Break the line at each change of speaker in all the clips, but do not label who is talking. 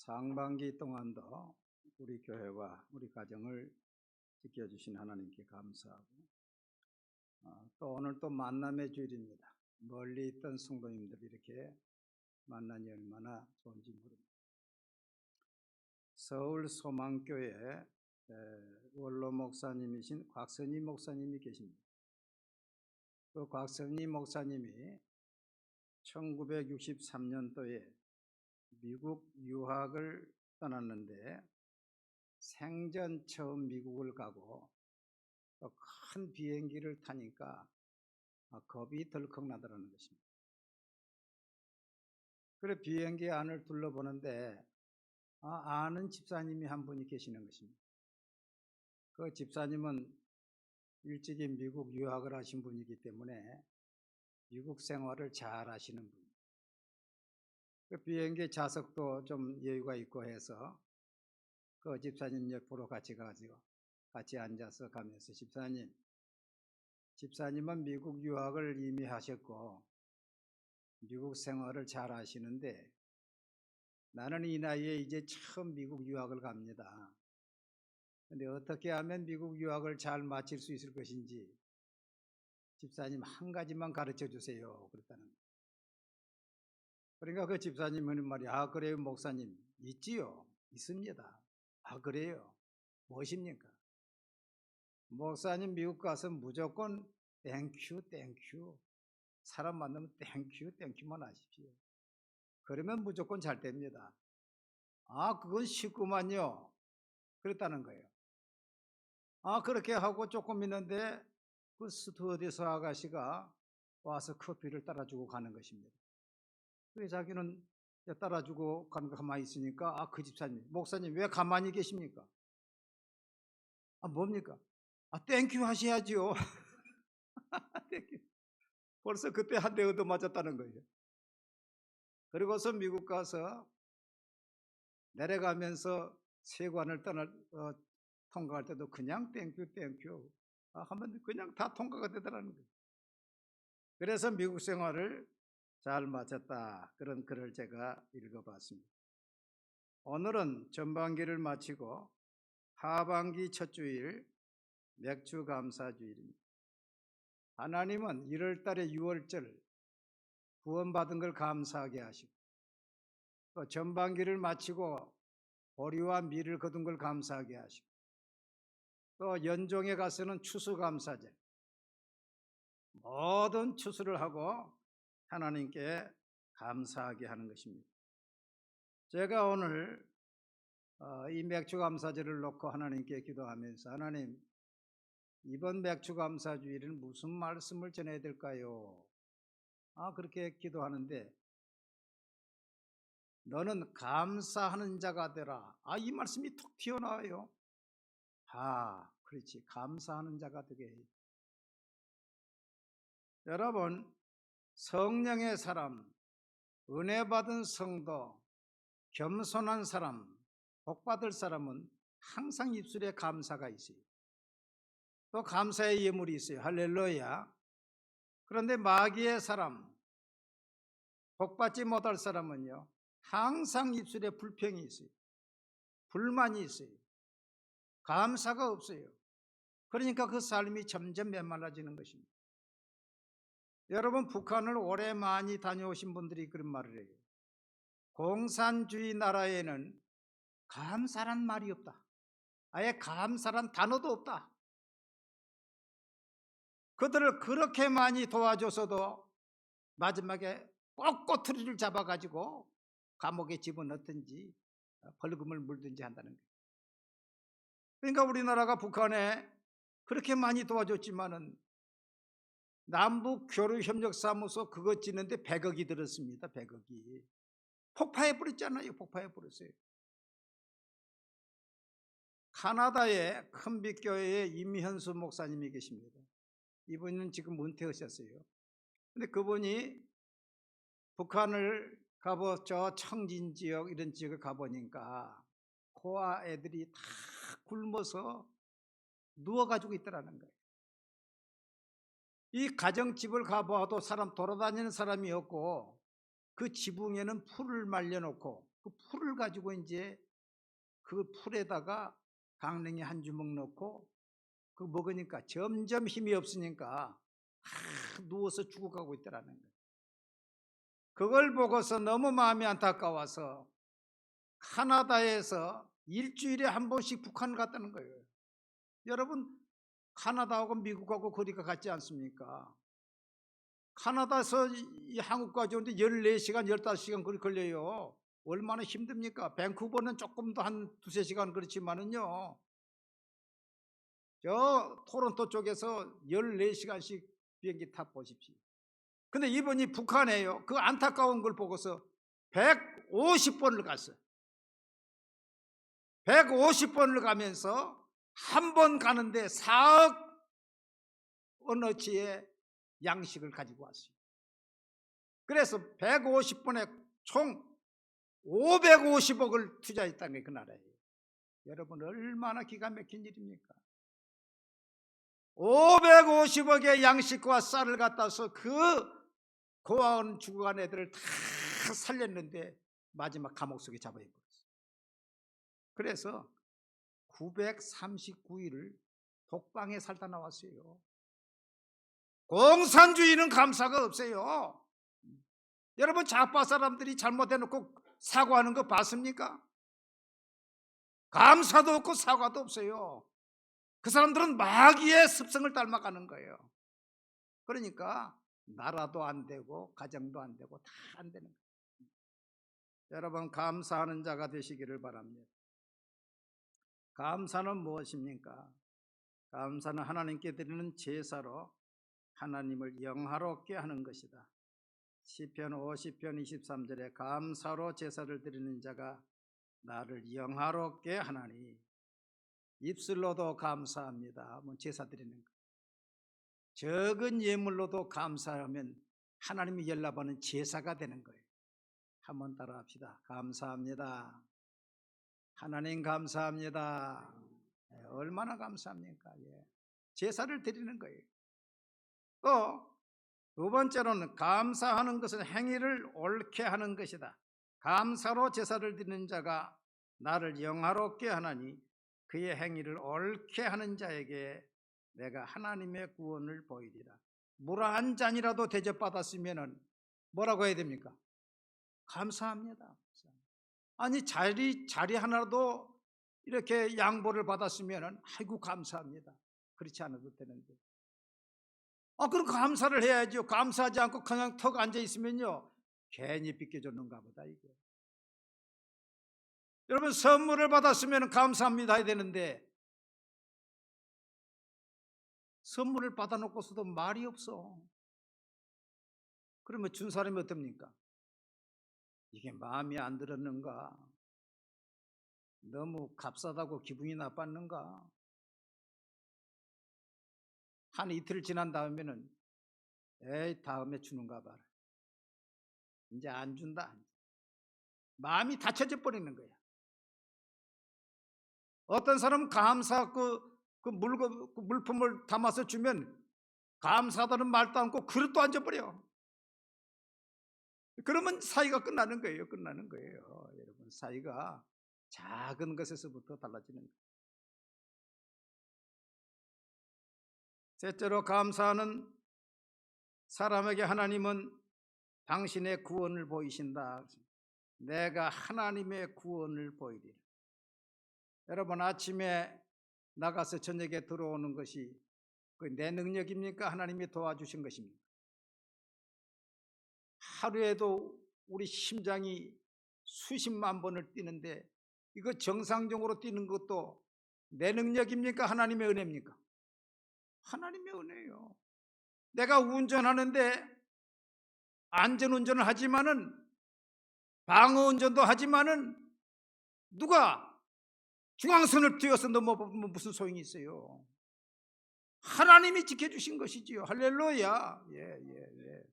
상반기 동안도 우리 교회와 우리 가정을 지켜주신 하나님께 감사하고 또 오늘 또 만남의 주일입니다. 멀리 있던 성도님들이 이렇게 만나니 얼마나 좋은지 모릅니다. 서울 소망교회 원로 목사님이신 곽선희 목사님이 계십니다. 그 곽선희 목사님이 1963년도에 미국 유학을 떠났는데 생전 처음 미국을 가고 또 큰 비행기를 타니까 겁이 덜컥 나더라는 것입니다. 그래 비행기 안을 둘러보는데 아는 집사님이 한 분이 계시는 것입니다. 그 집사님은 일찍이 미국 유학을 하신 분이기 때문에 미국 생활을 잘 하시는 분입니다. 그 비행기 좌석도 좀 여유가 있고 해서 그 집사님 옆으로 같이 가지고 같이 앉아서 가면서 집사님은 미국 유학을 이미 하셨고 미국 생활을 잘 하시는데 나는 이 나이에 이제 처음 미국 유학을 갑니다. 근데 어떻게 하면 미국 유학을 잘 마칠 수 있을 것인지 집사님 한 가지만 가르쳐 주세요. 그랬다는 거예요. 그러니까 그 집사님은 말이 그래요 목사님 있지요. 있습니다. 그래요. 무엇입니까? 목사님 미국 가서 무조건 땡큐 사람 만나면 땡큐만 하십시오. 그러면 무조건 잘 됩니다. 그건 쉽구만요. 그랬다는 거예요. 그렇게 하고 조금 있는데 그 스튜어디스 아가씨가 와서 커피를 따라주고 가는 것입니다. 그래서 자기는 따라주고 가는 거 가만히 있으니까 그 집사님 목사님 왜 가만히 계십니까? 뭡니까? 땡큐 하셔야지요. 땡큐. 벌써 그때 한 대 얻어맞았다는 거예요. 그리고서 미국 가서 내려가면서 세관을 통과할 때도 그냥 땡큐 하면 그냥 다 통과가 되더라는 거예요. 그래서 미국 생활을 잘 마쳤다. 그런 글을 제가 읽어봤습니다. 오늘은 전반기를 마치고 하반기 첫 주일 맥주 감사 주일입니다. 하나님은 1월 달에 6월절 구원받은 걸 감사하게 하시고 또 전반기를 마치고 보리와 밀을 거둔 걸 감사하게 하시고 또 연종에 가서는 추수감사절 모든 추수를 하고 하나님께 감사하게 하는 것입니다. 제가 오늘 이 맥주감사절을 놓고 하나님께 기도하면서 하나님 이번 맥주감사주일은 무슨 말씀을 전해야 될까요? 그렇게 기도하는데 너는 감사하는 자가 되라. 이 말씀이 톡 튀어나와요. 그렇지. 감사하는 자가 되게 해. 여러분 성령의 사람, 은혜 받은 성도, 겸손한 사람, 복받을 사람은 항상 입술에 감사가 있어요. 또 감사의 예물이 있어요. 할렐루야. 그런데 마귀의 사람, 복받지 못할 사람은요 항상 입술에 불평이 있어요. 불만이 있어요. 감사가 없어요. 그러니까 그 삶이 점점 메말라지는 것입니다. 여러분 북한을 오래 많이 다녀오신 분들이 그런 말을 해요. 공산주의 나라에는 감사란 말이 없다. 아예 감사란 단어도 없다. 그들을 그렇게 많이 도와줘서도 마지막에 꼭 꼬투리를 잡아가지고 감옥에 집어넣든지 벌금을 물든지 한다는 거예요. 그러니까 우리나라가 북한에 그렇게 많이 도와줬지만은 남북교류협력사무소 그것 짓는데 100억이 들었습니다. 100억이. 폭파해버렸잖아요. 폭파해버렸어요. 카나다의 큰빛교회에 임현수 목사님이 계십니다. 이분은 지금 은퇴하셨어요. 근데 그분이 북한을 저 청진 지역 이런 지역을 가보니까 고아 애들이 다 굶어서 누워가지고 있더라는 거예요. 이 가정집을 가봐도 사람 돌아다니는 사람이 없고 그 지붕에는 풀을 말려놓고 그 풀을 가지고 이제 그 풀에다가 강냉이 한 주먹 넣고 그 먹으니까 점점 힘이 없으니까 누워서 죽어가고 있더라는 거예요. 그걸 보고서 너무 마음이 안타까워서 카나다에서 일주일에 한 번씩 북한을 갔다는 거예요. 여러분, 카나다하고 미국하고 거리가 같지 않습니까? 카나다에서 한국까지 오는데 14시간, 15시간 거리 걸려요. 얼마나 힘듭니까? 밴쿠버는 조금 더 한 2-3시간 그렇지만은요, 저 토론토 쪽에서 14시간씩 비행기 타 보십시오. 근데 이번이 북한이에요. 그 안타까운 걸 보고서 150번을 갔어요. 150번을 가면서 한 번 가는데 4억 원어치의 양식을 가지고 왔어요. 그래서 150번에 총 550억을 투자했다는 게 그 나라예요. 여러분, 얼마나 기가 막힌 일입니까? 550억의 양식과 쌀을 갖다 서 그 고아원 죽어간 애들을 다 살렸는데 마지막 감옥 속에 잡아버렸어요. 그래서 939일을 독방에 살다 나왔어요. 공산주의는 감사가 없어요. 여러분, 좌파 사람들이 잘못해놓고 사과하는 거 봤습니까? 감사도 없고 사과도 없어요. 그 사람들은 마귀의 습성을 닮아가는 거예요. 그러니까 나라도 안 되고 가정도 안 되고 다 안 되는 거예요. 여러분, 감사하는 자가 되시기를 바랍니다. 감사는 무엇입니까? 감사는 하나님께 드리는 제사로 하나님을 영화롭게 하는 것이다. 시편 50편 23절에 감사로 제사를 드리는 자가 나를 영화롭게 하나니, 입술로도 감사합니다. 제사 드리는 거. 적은 예물로도 감사하면 하나님이 연락하는 제사가 되는 거예요. 한번 따라 합시다. 감사합니다. 하나님 감사합니다. 얼마나 감사합니까? 제사를 드리는 거예요. 또 두 번째로는 감사하는 것은 행위를 옳게 하는 것이다. 감사로 제사를 드리는 자가 나를 영화롭게 하나니 그의 행위를 옳게 하는 자에게 내가 하나님의 구원을 보이리라. 물 한 잔이라도 대접받았으면 뭐라고 해야 됩니까? 감사합니다. 아니, 자리 하나라도 이렇게 양보를 받았으면 아이고 감사합니다. 그렇지 않아도 되는데, 그럼 감사를 해야죠. 감사하지 않고 그냥 턱 앉아 있으면요, 괜히 빗겨줬는가 보다 이게. 여러분, 선물을 받았으면 감사합니다 해야 되는데 선물을 받아놓고서도 말이 없어. 그러면 준 사람이 어떻습니까? 이게 마음이 안 들었는가? 너무 값싸다고 기분이 나빴는가? 한 이틀 지난 다음에는 에이, 다음에 주는가 봐라. 이제 안 준다. 마음이 닫혀져 버리는 거야. 어떤 사람은 감사 그 물품을 담아서 주면 감사하다는 말도 않고 그릇도 앉아버려. 그러면 사이가 끝나는 거예요. 끝나는 거예요. 여러분, 사이가 작은 것에서부터 달라지는 거예요. 셋째로, 감사하는 사람에게 하나님은 당신의 구원을 보이신다. 내가 하나님의 구원을 보이리라. 여러분, 아침에 나가서 저녁에 들어오는 것이 내 능력입니까? 하나님이 도와주신 것입니까? 하루에도 우리 심장이 수십만 번을 뛰는데 이거 정상적으로 뛰는 것도 내 능력입니까? 하나님의 은혜입니까? 하나님의 은혜예요. 내가 운전하는데 안전운전을 하지만은, 방어운전도 하지만은 누가 중앙선을 뛰어서 넘어보면 무슨 소용이 있어요? 하나님이 지켜주신 것이지요. 할렐루야. 예.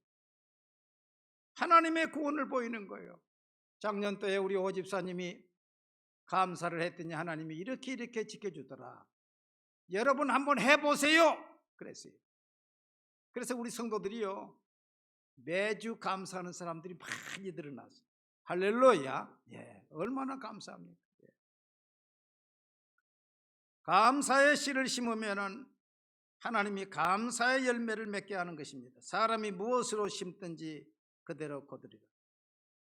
하나님의 구원을 보이는 거예요. 작년도에 우리 오집사님이 감사를 했더니 하나님이 이렇게 지켜주더라. 여러분 한번 해보세요. 그랬어요. 그래서 우리 성도들이요, 매주 감사하는 사람들이 많이 늘어났어요. 할렐루야. 예, 얼마나 감사합니까? 예. 감사의 씨를 심으면은 하나님이 감사의 열매를 맺게 하는 것입니다. 사람이 무엇으로 심든지 그대로 거두리라.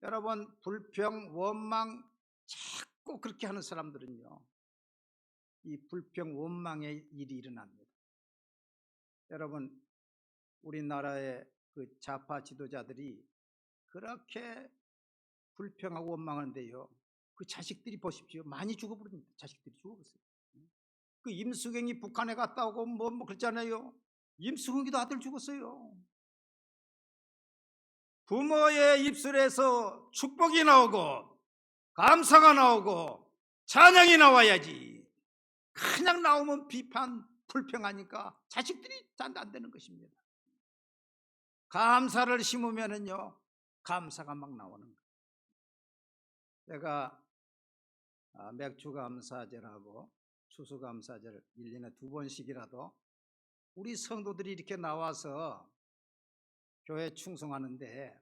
여러분, 불평, 원망 자꾸 그렇게 하는 사람들은요, 이 불평, 원망의 일이 일어납니다. 여러분, 우리나라의 그 좌파 지도자들이 그렇게 불평하고 원망하는데요, 그 자식들이 보십시오. 많이 죽어버립니다. 자식들이 죽어버렸어요. 그 임수경이 북한에 갔다 오고 뭐 그랬잖아요. 임수경이도 아들 죽었어요. 부모의 입술에서 축복이 나오고 감사가 나오고 찬양이 나와야지. 그냥 나오면 비판, 불평하니까 자식들이 잘 안 되는 것입니다. 감사를 심으면은요, 감사가 막 나오는 거예요. 제가 맥주감사절하고 추수감사절 1년에 2번씩이라도 우리 성도들이 이렇게 나와서 교회 충성하는데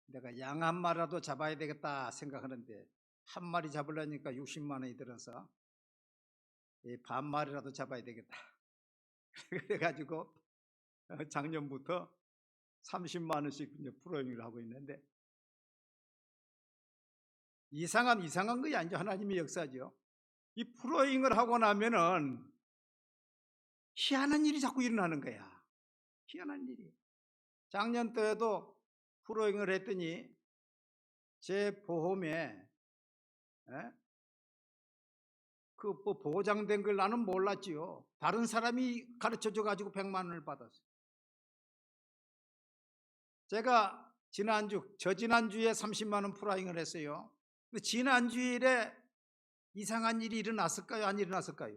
내가 양 한 마리라도 잡아야 되겠다 생각하는데 한 마리 잡으려니까 60만 원이 들어서 반 마리라도 잡아야 되겠다. 그래가지고 작년부터 30만 원씩 프로잉을 하고 있는데 이상한 거 아니죠. 하나님의 역사죠. 이 프로잉을 하고 나면은 희한한 일이 자꾸 일어나는 거야. 희한한 일이. 작년도에도 프로잉을 했더니 제 보험에 그 뭐 보장된 걸 나는 몰랐지요. 다른 사람이 가르쳐줘 가지고 100만 원을 받았어요. 제가 저지난주에 30만 원 프로잉을 했어요. 근데 지난주일에 이상한 일이 일어났을까요? 안 일어났을까요?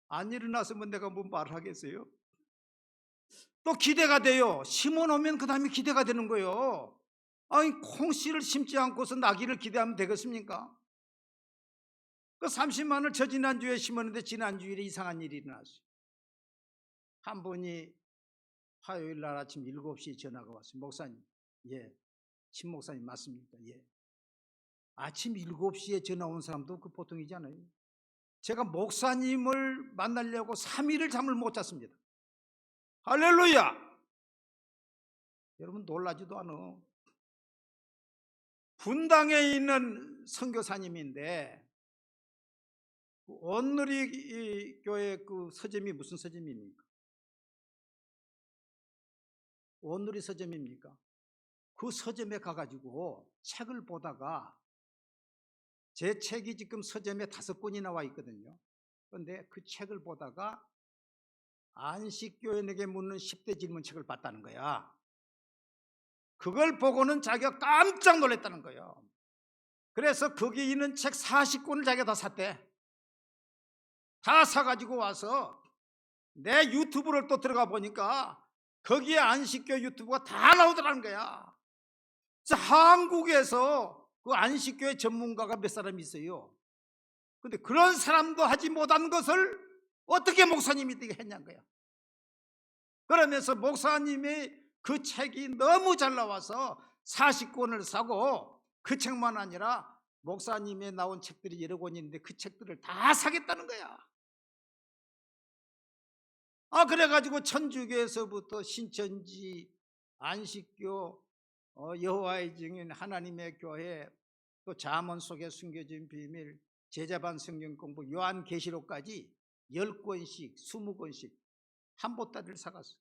안 일어났으면 내가 뭐 말하겠어요? 또 기대가 돼요. 심어놓으면 그 다음에 기대가 되는 거예요. 아니, 콩씨를 심지 않고서 나기를 기대하면 되겠습니까? 그 30만 원을 저지난주에 심었는데 지난주일에 이상한 일이 일어났어요. 한 분이 화요일 날 아침 7시에 전화가 왔어요. 목사님, 예, 신 목사님 맞습니까? 예. 아침 7시에 전화 온 사람도 그 보통이잖아요. 제가 목사님을 만나려고 3일을 잠을 못 잤습니다. 할렐루야! 여러분 놀라지도 않아. 분당에 있는 선교사님인데 온누리 교회 그 서점이 무슨 서점입니까? 온누리 서점입니까? 그 서점에 가가지고 책을 보다가 제 책이 지금 서점에 5권이 나와 있거든요. 그런데 그 책을 보다가 안식교인에게 묻는 10대 질문책을 봤다는 거야. 그걸 보고는 자기가 깜짝 놀랐다는 거예요. 그래서 거기 있는 책 40권을 자기가 다 샀대. 다 사가지고 와서 내 유튜브를 또 들어가 보니까 거기에 안식교 유튜브가 다 나오더라는 거야. 한국에서 그 안식교의 전문가가 몇 사람 있어요. 근데 그런 사람도 하지 못한 것을 어떻게 목사님이 되게 했냐는 거야. 그러면서 목사님이 그 책이 너무 잘 나와서 40권을 사고 그 책만 아니라 목사님이 나온 책들이 여러 권이 있는데 그 책들을 다 사겠다는 거야. 그래가지고 천주교에서부터 신천지, 안식교, 여호와의 증인, 하나님의 교회, 또 잠언 속에 숨겨진 비밀, 제자반 성경 공부, 요한계시록까지 10권씩, 20권씩 한 보따리를 사갔어요.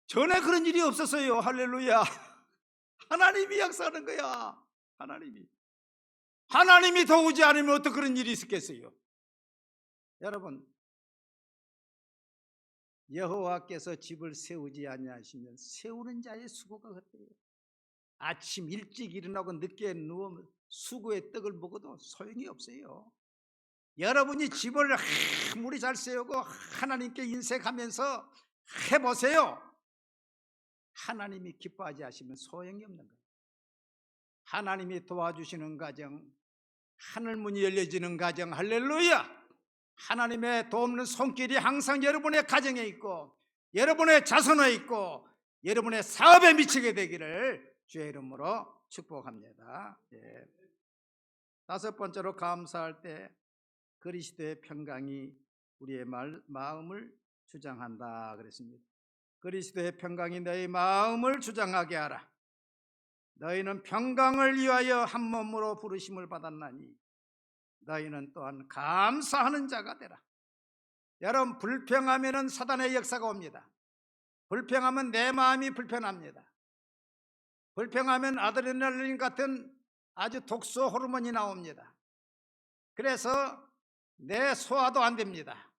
전에 그런 일이 없었어요. 할렐루야. 하나님이 역사하는 거야. 하나님이 도우지 않으면 어떻게 그런 일이 있었겠어요? 여러분, 여호와께서 집을 세우지 아니하시면 세우는 자의 수고가 같아요. 아침 일찍 일어나고 늦게 누우면 수고의 떡을 먹어도 소용이 없어요. 여러분이 집을 아무리 잘 세우고 하나님께 인색하면서 해보세요. 하나님이 기뻐하지 않으시면 소용이 없는 거예요. 하나님이 도와주시는 가정, 하늘문이 열려지는 가정, 할렐루야! 하나님의 돕는 손길이 항상 여러분의 가정에 있고 여러분의 자손에 있고 여러분의 사업에 미치게 되기를 주의 이름으로 축복합니다. 예. 다섯 번째로 감사할 때 그리스도의 평강이 우리의 마음을 주장한다 그랬습니다. 그리스도의 평강이 너희 마음을 주장하게 하라. 너희는 평강을 위하여 한 몸으로 부르심을 받았나니 너희는 또한 감사하는 자가 되라. 여러분, 불평하면 사단의 역사가 옵니다. 불평하면 내 마음이 불편합니다. 불평하면 아드레날린 같은 아주 독소 호르몬이 나옵니다. 그래서 내 소화도 안 됩니다.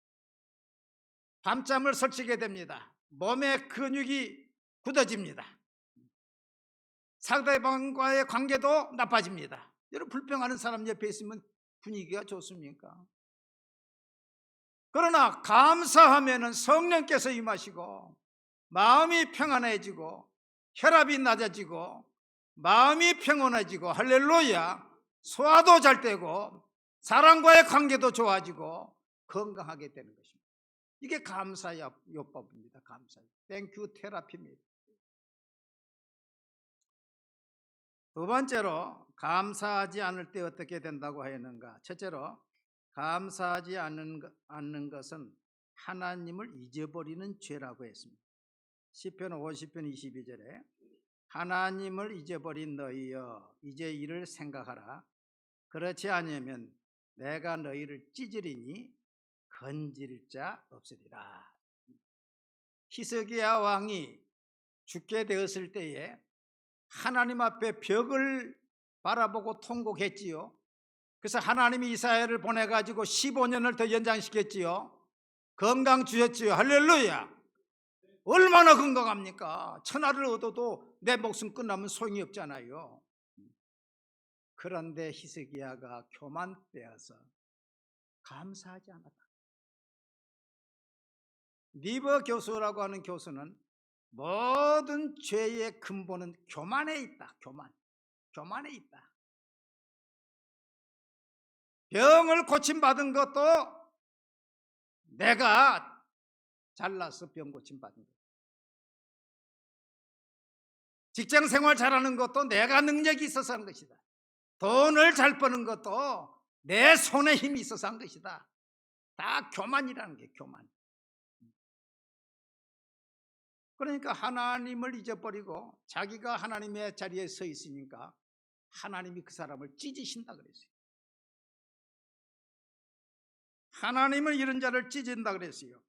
밤잠을 설치게 됩니다. 몸의 근육이 굳어집니다. 상대방과의 관계도 나빠집니다. 여러분, 불평하는 사람 옆에 있으면 분위기가 좋습니까? 그러나 감사하면 성령께서 임하시고 마음이 평안해지고 혈압이 낮아지고 마음이 평온해지고, 할렐루야, 소화도 잘 되고 사람과의 관계도 좋아지고 건강하게 되는 것입니다. 이게 감사 요법입니다. 감사, 땡큐 테라피입니다. 두 번째로 감사하지 않을 때 어떻게 된다고 하였는가? 첫째로 감사하지 않는 것은 하나님을 잊어버리는 죄라고 했습니다. 시편 50편 22절에 하나님을 잊어버린 너희여 이제 이를 생각하라. 그렇지 않으면 내가 너희를 찢으리니 건질 자 없으리라. 히스기야 왕이 죽게 되었을 때에 하나님 앞에 벽을 바라보고 통곡했지요. 그래서 하나님이 이사야를 보내가지고 15년을 더 연장시켰지요. 건강 주셨지요. 할렐루야. 얼마나 건강합니까? 천하를 얻어도 내 목숨 끝나면 소용이 없잖아요. 그런데 히스기야가 교만되어서 감사하지 않았다. 니버 교수라고 하는 교수는 모든 죄의 근본은 교만에 있다. 교만에 있다. 병을 고침받은 것도 내가 잘나서 병 고침받은 것. 직장생활 잘하는 것도 내가 능력이 있어서 한 것이다. 돈을 잘 버는 것도 내 손에 힘이 있어서 한 것이다. 다 교만이라는 게 교만. 그러니까 하나님을 잊어버리고 자기가 하나님의 자리에 서 있으니까 하나님이 그 사람을 찢으신다 그랬어요. 하나님은 이런 자를 찢은다 그랬어요.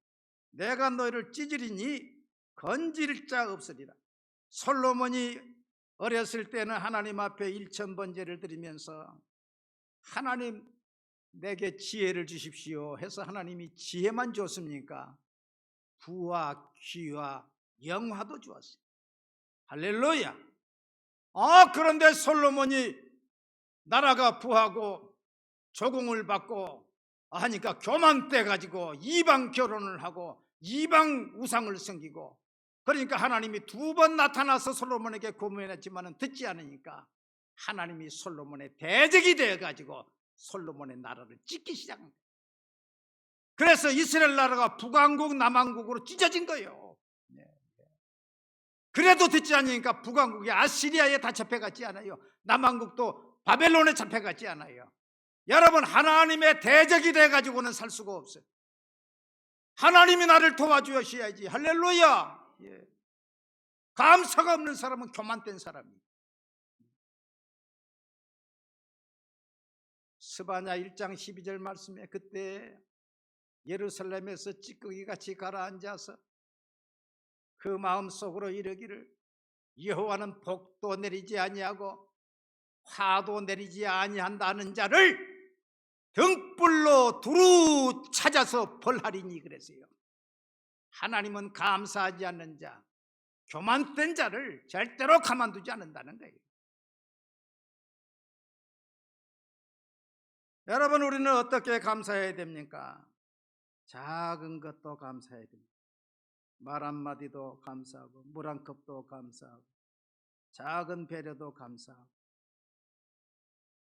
내가 너희를 찢으리니 건질 자 없으리라. 솔로몬이 어렸을 때는 하나님 앞에 1000번제를 드리면서 하나님 내게 지혜를 주십시오 해서 하나님이 지혜만 줬습니까? 부와 귀와 영화도 주었어요. 할렐루야. 그런데 솔로몬이 나라가 부하고 조공을 받고 하니까 교만돼 가지고 이방 결혼을 하고 이방 우상을 섬기고, 그러니까 하나님이 2번 나타나서 솔로몬에게 고문했지만 듣지 않으니까 하나님이 솔로몬의 대적이 되어 가지고 솔로몬의 나라를 찢기 시작합니다. 그래서 이스라엘 나라가 북왕국 남왕국으로 찢어진 거예요. 그래도 듣지 않으니까 북왕국이 아시리아에 다 잡혀갔지 않아요. 남왕국도 바벨론에 잡혀갔지 않아요. 여러분, 하나님의 대적이 돼가지고는 살 수가 없어요. 하나님이 나를 도와주셔야지. 할렐루야. 예. 감사가 없는 사람은 교만된 사람이에요. 스바냐 1장 12절 말씀에 그때 예루살렘에서 찌꺼기같이 가라앉아서 그 마음속으로 이르기를 여호와는 복도 내리지 아니하고 화도 내리지 아니한다는 자를 등불로 두루 찾아서 벌하리니 그랬어요. 하나님은 감사하지 않는 자, 교만된 자를 절대로 가만두지 않는다는 거예요. 여러분, 우리는 어떻게 감사해야 됩니까? 작은 것도 감사해야 됩니다. 말 한마디도 감사하고 물 한 컵도 감사하고 작은 배려도 감사하고.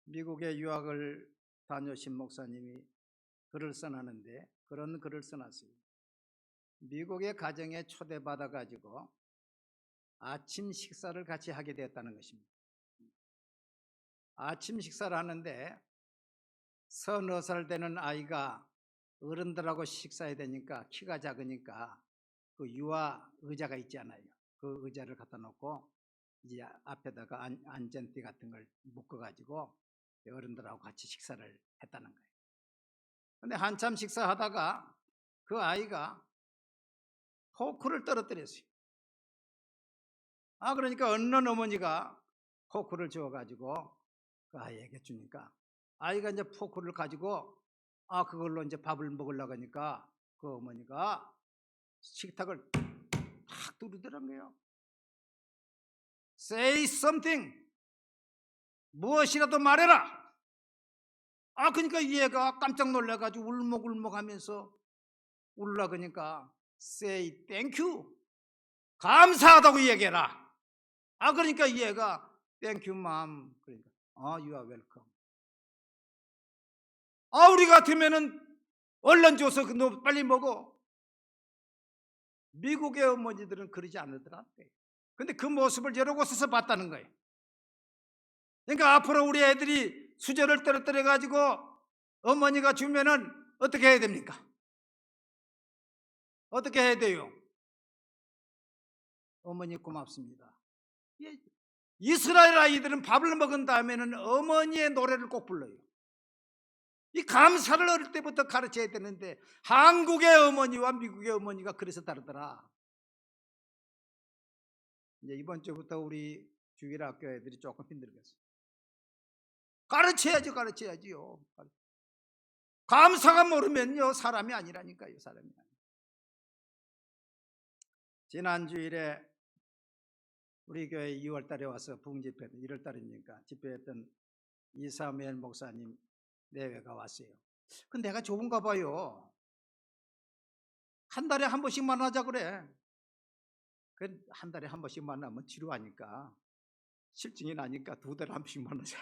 미국에 유학을 다녀오신 목사님이 글을 써놨는데 그런 글을 써놨어요. 미국의 가정에 초대받아 가지고 아침 식사를 같이 하게 되었다는 것입니다. 아침 식사를 하는데 서너 살 되는 아이가 어른들하고 식사해야 되니까 키가 작으니까 그 유아 의자가 있잖아요. 그 의자를 갖다 놓고 이제 앞에다가 안전띠 같은 걸 묶어가지고 어른들하고 같이 식사를 했다는 거예요. 근데 한참 식사하다가 그 아이가 포크를 떨어뜨렸어요. 그러니까 어느 어머니가 포크를 주어가지고 그 아이에게 주니까 아이가 이제 포크를 가지고 그걸로 이제 밥을 먹으려고 하니까 그 어머니가 식탁을 탁 두르더란 거예요. Say something. 무엇이라도 말해라. 그러니까 얘가 깜짝 놀라가지고 울먹울먹하면서 울라 그러니까 Say thank you. 감사하다고 얘기해라. 그러니까 얘가 Thank you, mom. 그러니까 You are welcome. 우리 같으면은 얼른 줘서 너 빨리 먹어. 미국의 어머니들은 그러지 않으더라고요. 근데 그 모습을 여러 곳에서 봤다는 거예요. 그러니까 앞으로 우리 애들이 수저를 떨어뜨려 가지고 어머니가 주면은 어떻게 해야 됩니까? 어떻게 해야 돼요? 어머니 고맙습니다. 이스라엘 아이들은 밥을 먹은 다음에는 어머니의 노래를 꼭 불러요. 이 감사를 어릴 때부터 가르쳐야 되는데 한국의 어머니와 미국의 어머니가 그래서 다르더라. 이제 이번 주부터 우리 주일학교 애들이 조금 힘들겠어요. 가르쳐야지요. 감사가 모르면요 사람이 아니라니까요. 사람이 아니라. 지난 주일에 우리 교회 2월 달에 와서 부흥집회 1월 달이니까 집회했던 이사무엘 목사님 내외가 왔어요. 근데 내가 좋은가 봐요. 한 달에 한 번씩 만나자 그래. 한 달에 한 번씩 만나면 지루하니까 실증이 나니까 2달에 한 번씩 만나자.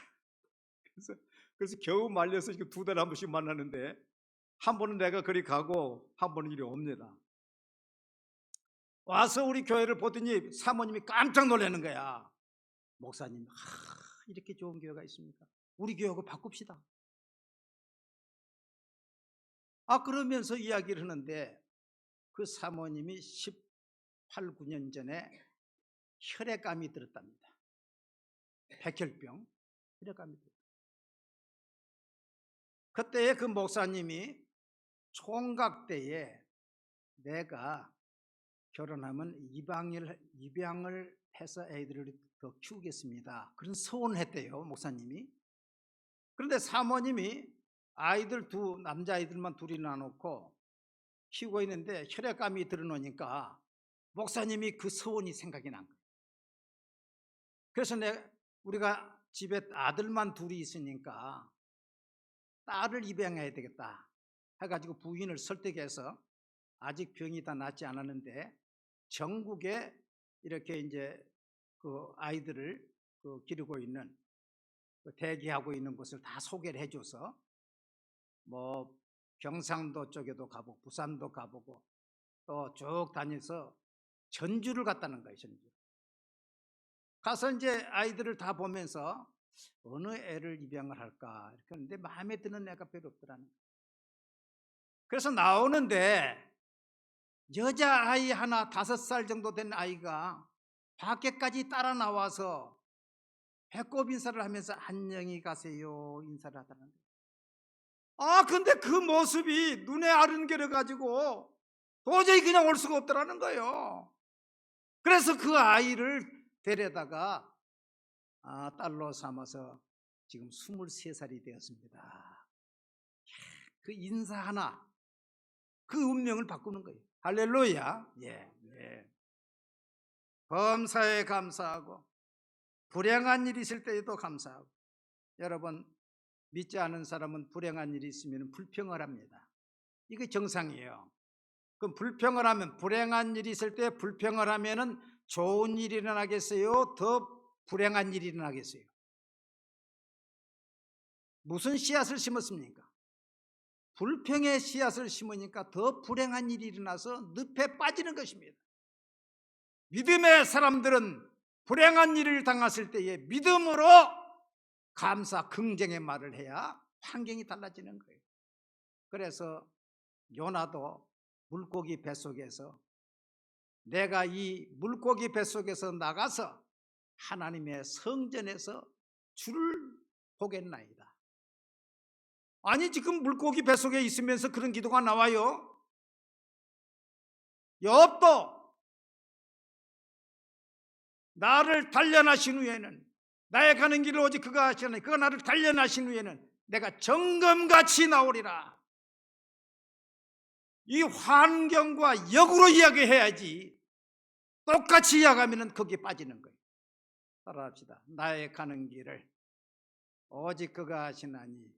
그래서 겨우 말려서 지금 2달에 한 번씩 만나는데 한 번은 내가 그리 가고 한 번은 이리 옵니다. 와서 우리 교회를 보더니 사모님이 깜짝 놀라는 거야. 목사님, 이렇게 좋은 교회가 있습니까? 우리 교회하고 바꿉시다. 그러면서 이야기를 하는데 그 사모님이 18, 9년 전에 혈액암이 들었답니다. 백혈병, 혈액암이 들었다. 그때 그 목사님이 총각 때에 내가 결혼하면 입양을 해서 애들을 더 키우겠습니다. 그런 소원을 했대요, 목사님이. 그런데 사모님이 아이들 남자아이들만 둘이나 놓고 키우고 있는데 혈액암이 들어놓으니까 목사님이 그 소원이 생각이 난 거예요. 그래서 우리가 집에 아들만 둘이 있으니까 딸을 입양해야 되겠다 해가지고 부인을 설득해서 아직 병이 다 낫지 않았는데 전국에 이렇게 이제 그 아이들을 기르고 있는 대기하고 있는 곳을 다 소개를 해줘서 뭐 경상도 쪽에도 가보고 부산도 가보고 또 쭉 다녀서 전주를 갔다는 거예요. 전주 가서 이제 아이들을 다 보면서 어느 애를 입양을 할까 이렇게 하는데 마음에 드는 애가 별로 없더라는 거예요. 그래서 나오는데 여자아이 하나 5살 정도 된 아이가 밖에까지 따라 나와서 배꼽 인사를 하면서 안녕히 가세요 인사를 하더라는 거예요. 근데 그 모습이 눈에 아른거려 가지고 도저히 그냥 올 수가 없더라는 거예요. 그래서 그 아이를 데려다가 딸로 삼아서 지금 23살이 되었습니다. 그 인사 하나 그 운명을 바꾸는 거예요. 할렐루야. 예. 범사에 감사하고 불행한 일이 있을 때에도 감사하고. 여러분 믿지 않은 사람은 불행한 일이 있으면 불평을 합니다. 이게 정상이에요. 그럼 불평을 하면 불행한 일이 있을 때 불평을 하면은 좋은 일이 일어나겠어요? 더 불행한 일이 일어나겠어요? 무슨 씨앗을 심었습니까? 불평의 씨앗을 심으니까 더 불행한 일이 일어나서 늪에 빠지는 것입니다. 믿음의 사람들은 불행한 일을 당했을 때에 믿음으로 감사, 긍정의 말을 해야 환경이 달라지는 거예요. 그래서 요나도 물고기 뱃속에서 내가 이 물고기 뱃속에서 나가서 하나님의 성전에서 주를 보겠나이다. 아니 지금 물고기 뱃속에 있으면서 그런 기도가 나와요. 욥도 나를 단련하신 후에는 나의 가는 길을 오직 그가 하시나니 그가 나를 단련하신 후에는 내가 정금같이 나오리라. 이 환경과 역으로 이야기해야지 똑같이 이야기하면 거기에 빠지는 거예요. 따라합시다. 나의 가는 길을 오직 그가 하시나니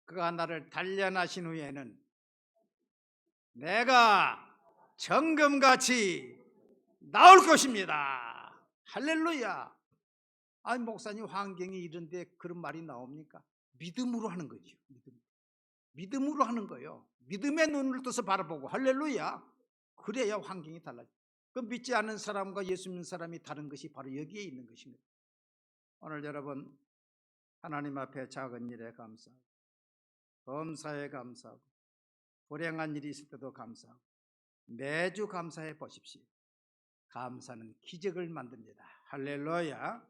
그가 나를 단련하신 후에는 내가 정금같이 나올 것입니다. 할렐루야. 아니 목사님 환경이 이런데 그런 말이 나옵니까? 믿음으로 하는 거죠. 믿음으로 하는 거예요. 믿음의 눈을 떠서 바라보고 할렐루야. 그래야 환경이 달라져요. 그 믿지 않는 사람과 예수 믿는 사람이 다른 것이 바로 여기에 있는 것입니다. 오늘 여러분 하나님 앞에 작은 일에 감사하고 범사에 감사하고 불행한 일이 있을 때도 감사하고 매주 감사해 보십시오. 감사는 기적을 만듭니다. 할렐루야.